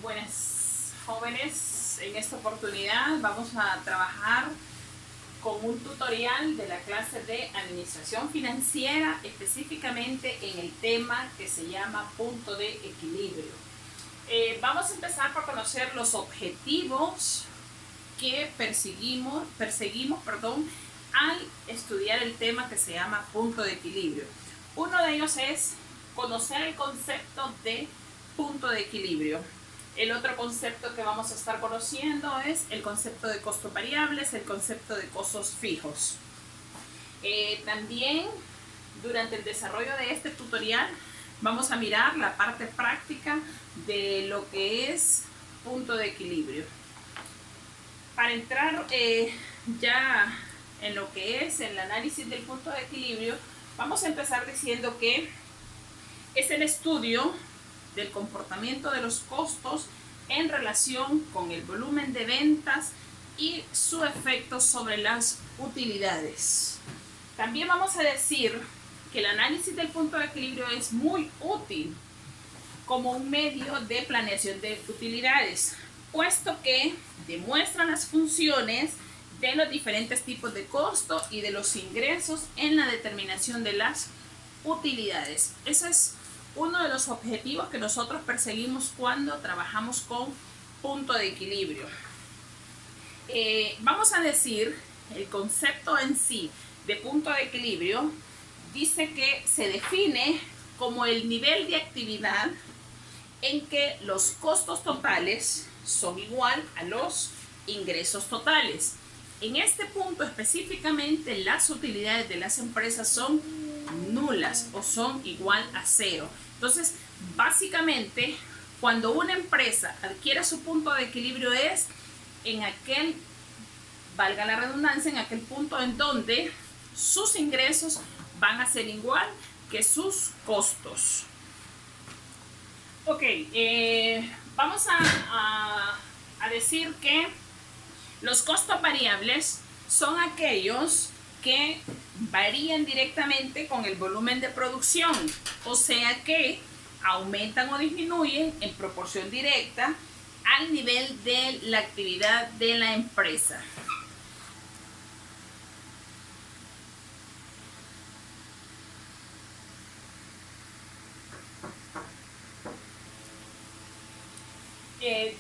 Buenas jóvenes, en esta oportunidad vamos a trabajar con un tutorial de la clase de administración financiera, específicamente en el tema que se llama punto de equilibrio. Vamos a empezar por conocer los objetivos que perseguimos al estudiar el tema que se llama punto de equilibrio. Uno de ellos es conocer el concepto de punto de equilibrio. El otro concepto que vamos a estar conociendo es el concepto de costos variables, el concepto de costos fijos. También durante el desarrollo de este tutorial vamos a mirar la parte práctica de lo que es punto de equilibrio. Para entrar ya en lo que es el análisis del punto de equilibrio, vamos a empezar diciendo que es el estudio del comportamiento de los costos en relación con el volumen de ventas y su efecto sobre las utilidades. También vamos a decir que el análisis del punto de equilibrio es muy útil como un medio de planeación de utilidades, puesto que demuestra las funciones de los diferentes tipos de costo y de los ingresos en la determinación de las utilidades. Ese es uno de los objetivos que nosotros perseguimos cuando trabajamos con punto de equilibrio. Vamos a decir, el concepto en sí de punto de equilibrio dice que se define como el nivel de actividad en que los costos totales son igual a los ingresos totales. En este punto específicamente las utilidades de las empresas son nulas o son igual a cero. Entonces, básicamente, cuando una empresa adquiere su punto de equilibrio es en aquel, valga la redundancia, en aquel punto en donde sus ingresos van a ser igual que sus costos. Ok, vamos a decir que los costos variables son aquellos que varían directamente con el volumen de producción, o sea que aumentan o disminuyen en proporción directa al nivel de la actividad de la empresa.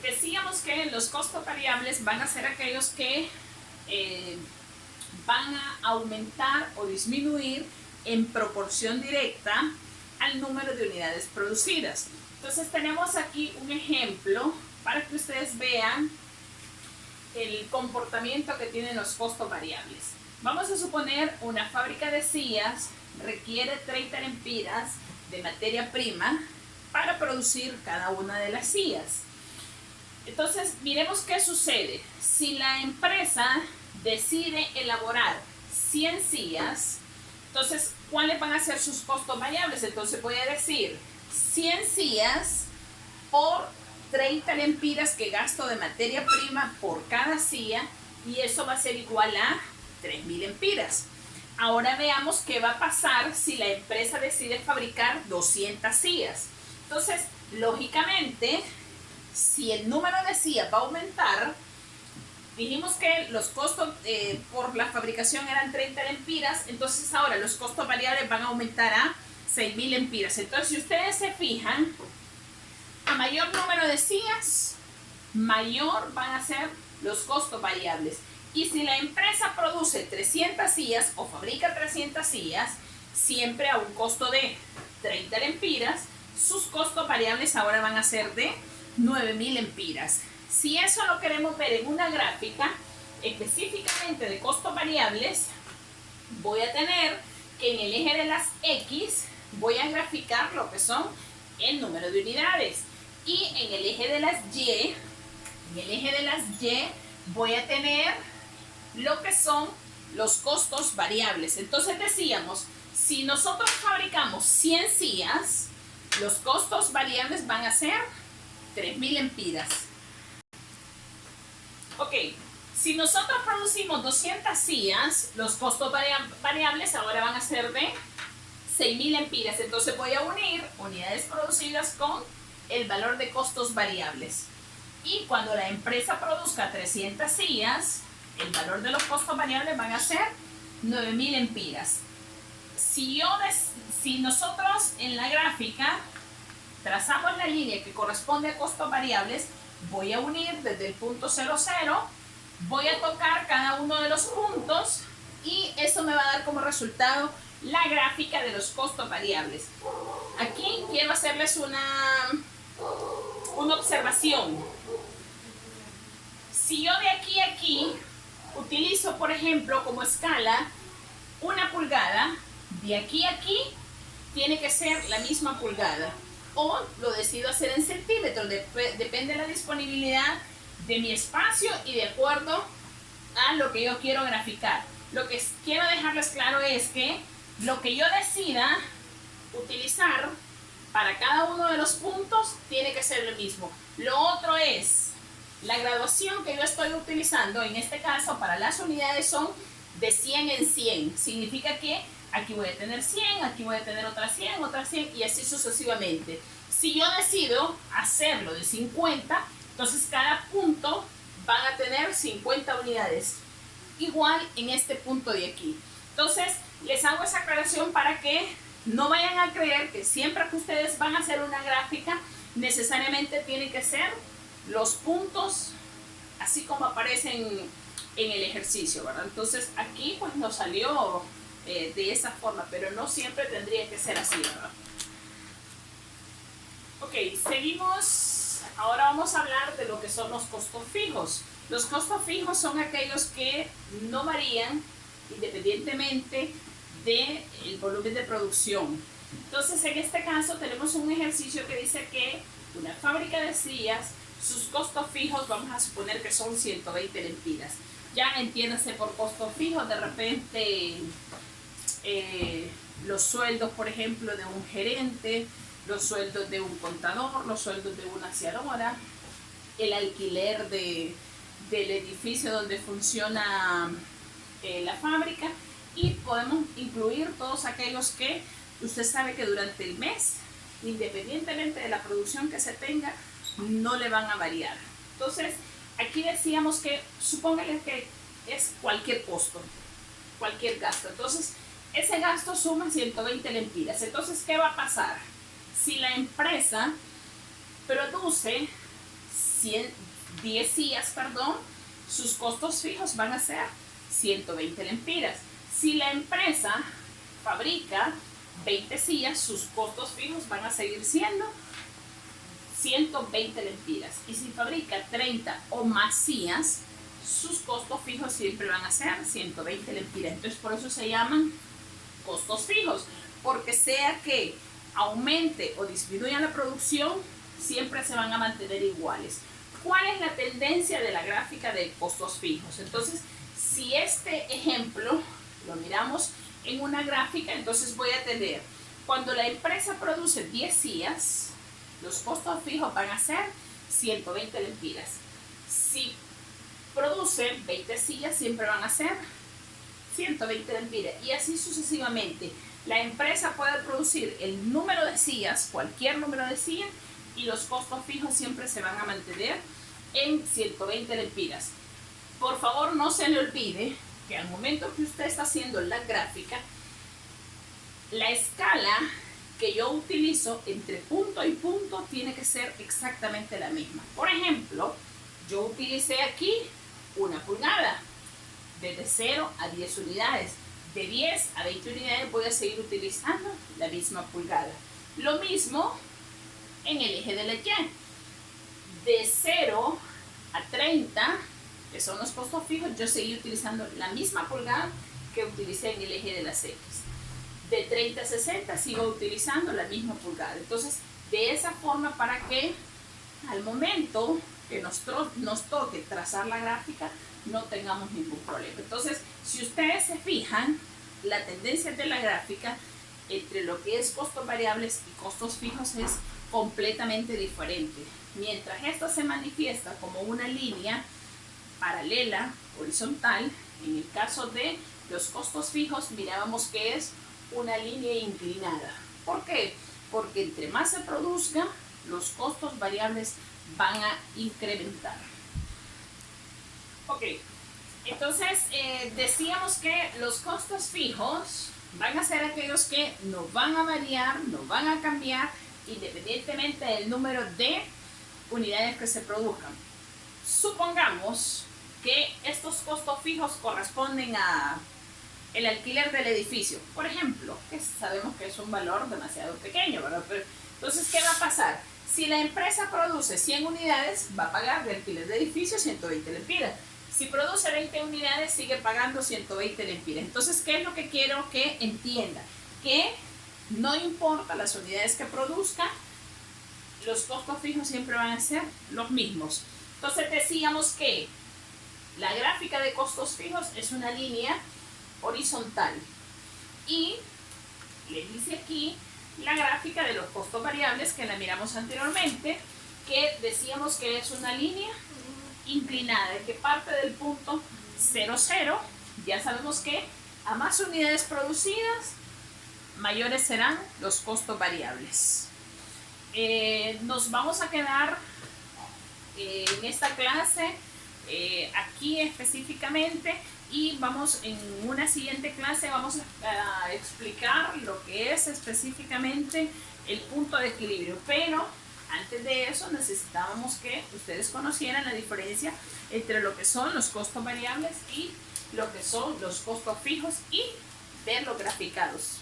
Decíamos que los costos variables van a ser aquellos que van a aumentar o disminuir en proporción directa al número de unidades producidas. Entonces tenemos aquí un ejemplo para que ustedes vean el comportamiento que tienen los costos variables. Vamos a suponer una fábrica de sillas requiere 30 lempiras de materia prima para producir cada una de las sillas. Entonces miremos qué sucede. Si la empresa decide elaborar 100 sillas, entonces, ¿cuáles van a ser sus costos variables? Entonces voy a decir 100 sillas por 30 lempiras que gasto de materia prima por cada silla, y eso va a ser igual a 3.000 lempiras. Ahora veamos qué va a pasar si la empresa decide fabricar 200 sillas. Entonces, lógicamente, si el número de sillas va a aumentar, dijimos que los costos por la fabricación eran 30 lempiras, entonces ahora los costos variables van a aumentar a 6.000 lempiras. Entonces, si ustedes se fijan, a mayor número de sillas, mayor van a ser los costos variables. Y si la empresa produce 300 sillas o fabrica 300 sillas, siempre a un costo de 30 lempiras, sus costos variables ahora van a ser de 9.000 lempiras. Si eso lo queremos ver en una gráfica específicamente de costos variables, voy a tener que en el eje de las X voy a graficar lo que son el número de unidades, y en el eje de las Y, voy a tener lo que son los costos variables. Entonces decíamos, si nosotros fabricamos 100 sillas, los costos variables van a ser 3.000 lempiras. Ok, si nosotros producimos 200 sillas, los costos variables ahora van a ser de 6.000 lempiras. Entonces voy a unir unidades producidas con el valor de costos variables. Y cuando la empresa produzca 300 sillas, el valor de los costos variables van a ser 9.000 empiras. Si nosotros en la gráfica trazamos la línea que corresponde a costos variables, voy a unir desde el punto 00, voy a tocar cada uno de los puntos y eso me va a dar como resultado la gráfica de los costos variables. Aquí quiero hacerles una observación. Si yo de aquí a aquí utilizo, por ejemplo, como escala 1 pulgada, de aquí a aquí tiene que ser la misma pulgada. O lo decido hacer en centímetros, depende de la disponibilidad de mi espacio y de acuerdo a lo que yo quiero graficar. Lo que quiero dejarles claro es que lo que yo decida utilizar para cada uno de los puntos tiene que ser el mismo. Lo otro es la graduación que yo estoy utilizando, en este caso para las unidades son de 100 en 100. Significa que aquí voy a tener 100, aquí voy a tener otras 100 y así sucesivamente. Si yo decido hacerlo de 50, entonces cada punto van a tener 50 unidades. Igual en este punto de aquí. Entonces les hago esa aclaración para que no vayan a creer que siempre que ustedes van a hacer una gráfica necesariamente tienen que ser los puntos así como aparecen en el ejercicio, ¿verdad? Entonces aquí pues nos salió de esa forma, pero no siempre tendría que ser así, ¿verdad? Ok, seguimos. Ahora vamos a hablar de lo que son los costos fijos. Los costos fijos son aquellos que no varían independientemente del volumen de producción. Entonces, en este caso tenemos un ejercicio que dice que una fábrica de sillas, sus costos fijos, vamos a suponer que son 120 lempiras. Ya entiéndase por costos fijos, de repente los sueldos, por ejemplo, de un gerente, los sueldos de un contador, los sueldos de una aseadora, el alquiler del edificio donde funciona la fábrica, y podemos incluir todos aquellos que usted sabe que durante el mes, independientemente de la producción que se tenga, no le van a variar. Entonces, aquí decíamos que supóngale que es cualquier costo, cualquier gasto. Entonces, ese gasto suma 120 lempiras. Entonces, ¿qué va a pasar? Si la empresa produce 10 sillas, sus costos fijos van a ser 120 lempiras. Si la empresa fabrica 20 sillas, sus costos fijos van a seguir siendo 120 lempiras. Y si fabrica 30 o más sillas, sus costos fijos siempre van a ser 120 lempiras. Entonces, por eso se llaman costos fijos, porque sea que aumente o disminuya la producción, siempre se van a mantener iguales. ¿Cuál es la tendencia de la gráfica de costos fijos? Entonces, si este ejemplo lo miramos en una gráfica, entonces voy a tener, cuando la empresa produce 10 sillas, los costos fijos van a ser 120 lempiras. Si produce 20 sillas, siempre van a ser 120 lempiras. Y así sucesivamente. La empresa puede producir el número de sillas, cualquier número de sillas, y los costos fijos siempre se van a mantener en 120 lempiras. Por favor, no se le olvide que al momento que usted está haciendo la gráfica, la escala que yo utilizo entre punto y punto tiene que ser exactamente la misma. Por ejemplo, yo utilicé aquí 1 pulgada, desde 0 a 10 unidades. De 10 a 20 unidades voy a seguir utilizando la misma pulgada. Lo mismo en el eje de la Y. De 0 a 30, que son los costos fijos, yo seguí utilizando la misma pulgada que utilicé en el eje de las X. De 30 a 60 sigo utilizando la misma pulgada. Entonces, de esa forma, para que al momento que nos toque trazar la gráfica, no tengamos ningún problema. Entonces, si ustedes se fijan, la tendencia de la gráfica entre lo que es costos variables y costos fijos es completamente diferente. Mientras esta se manifiesta como una línea paralela, horizontal, en el caso de los costos fijos mirábamos que es una línea inclinada. ¿Por qué? Porque entre más se produzca, los costos variables van a incrementar. Ok, entonces decíamos que los costos fijos van a ser aquellos que no van a variar, no van a cambiar, independientemente del número de unidades que se produzcan. Supongamos que estos costos fijos corresponden a el alquiler del edificio, por ejemplo, que sabemos que es un valor demasiado pequeño, ¿verdad? Pero, entonces, ¿qué va a pasar? Si la empresa produce 100 unidades, va a pagar de alquiler de edificio 120 lempiras. Si produce 20 unidades, sigue pagando 120 lempiras. Entonces, ¿qué es lo que quiero que entienda? Que no importa las unidades que produzca, los costos fijos siempre van a ser los mismos. Entonces decíamos que la gráfica de costos fijos es una línea horizontal y le dice aquí la gráfica de los costos variables que la miramos anteriormente, que decíamos que es una línea inclinada que parte del punto 0, 0. Ya sabemos que a más unidades producidas, mayores serán los costos variables. Nos vamos a quedar en esta clase aquí específicamente, y vamos en una siguiente clase vamos a explicar lo que es específicamente el punto de equilibrio, pero antes de eso necesitábamos que ustedes conocieran la diferencia entre lo que son los costos variables y lo que son los costos fijos y verlos graficados.